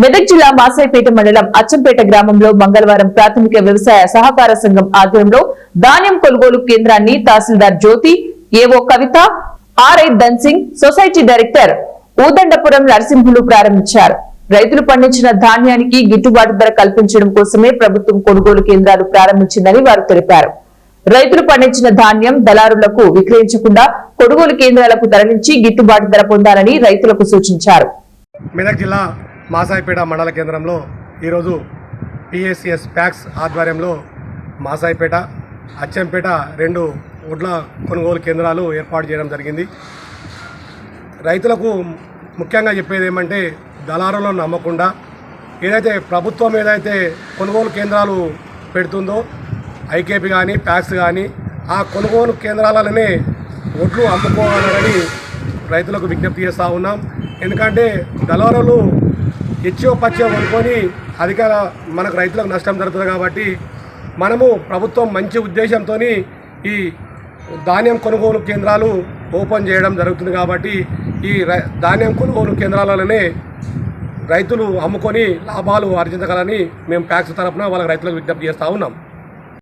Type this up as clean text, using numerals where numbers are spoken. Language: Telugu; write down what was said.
మెదక్ జిల్లా మాసాయిపేట మండలం అచ్చంపేట గ్రామంలో మంగళవారం ప్రాథమిక వ్యవసాయ సహకార సంఘం ఆధ్వర్యంలో ధాన్యం కొనుగోలు కేంద్రాన్ని తహసీల్దార్ Jyothi, AO Kavitha, RI Dhansingh, society director Oodandapuram Narasimhulu ప్రారంభించారు. రైతులు పండించిన ధాన్యానికి గిట్టుబాటు ధర కల్పించడం కోసమే ప్రభుత్వం కొనుగోలు కేంద్రాలు ప్రారంభించిందని వారు తెలిపారు. రైతులు పండించిన ధాన్యం దళారులకు విక్రయించకుండా కొనుగోలు కేంద్రాలకు తరలించి గిట్టుబాటు ధర పొందాలని రైతులకు సూచించారు. మెదక్ జిల్లా మాసాయిపేట మండల కేంద్రంలో ఈరోజు పిఎస్సిఎస్ ప్యాక్స్ ఆధ్వర్యంలో మాసాయిపేట, అచ్చంపేట 2 వడ్ల కొనుగోలు కేంద్రాలు ఏర్పాటు చేయడం జరిగింది. రైతులకు ముఖ్యంగా చెప్పేది ఏమంటే, దళారులను నమ్మకుండా ప్రభుత్వం ఏదైతే కొనుగోలు కేంద్రాలు పెడుతుందో ఐకేపీ కానీ ప్యాక్స్ కానీ ఆ కొనుగోలు కేంద్రాలనే వడ్లు అమ్ముకోవాలని రైతులకు విజ్ఞప్తి చేస్తూ ఉన్నాం. ఎందుకంటే దళారులు హెచ్చో పచ్చో కొనుక్కొని మనకు రైతులకు నష్టం జరుగుతుంది. కాబట్టి మనము ప్రభుత్వం మంచి ఉద్దేశంతో ఈ ధాన్యం కొనుగోలు కేంద్రాలు ఓపెన్ చేయడం జరుగుతుంది. కాబట్టి ఈ ధాన్యం కొనుగోలు కేంద్రాలలోనే రైతులు అమ్ముకొని లాభాలు ఆర్జించగలని మేము ప్యాక్స్ తరఫున వాళ్ళకి రైతులకు విజ్ఞప్తి చేస్తూ ఉన్నాం.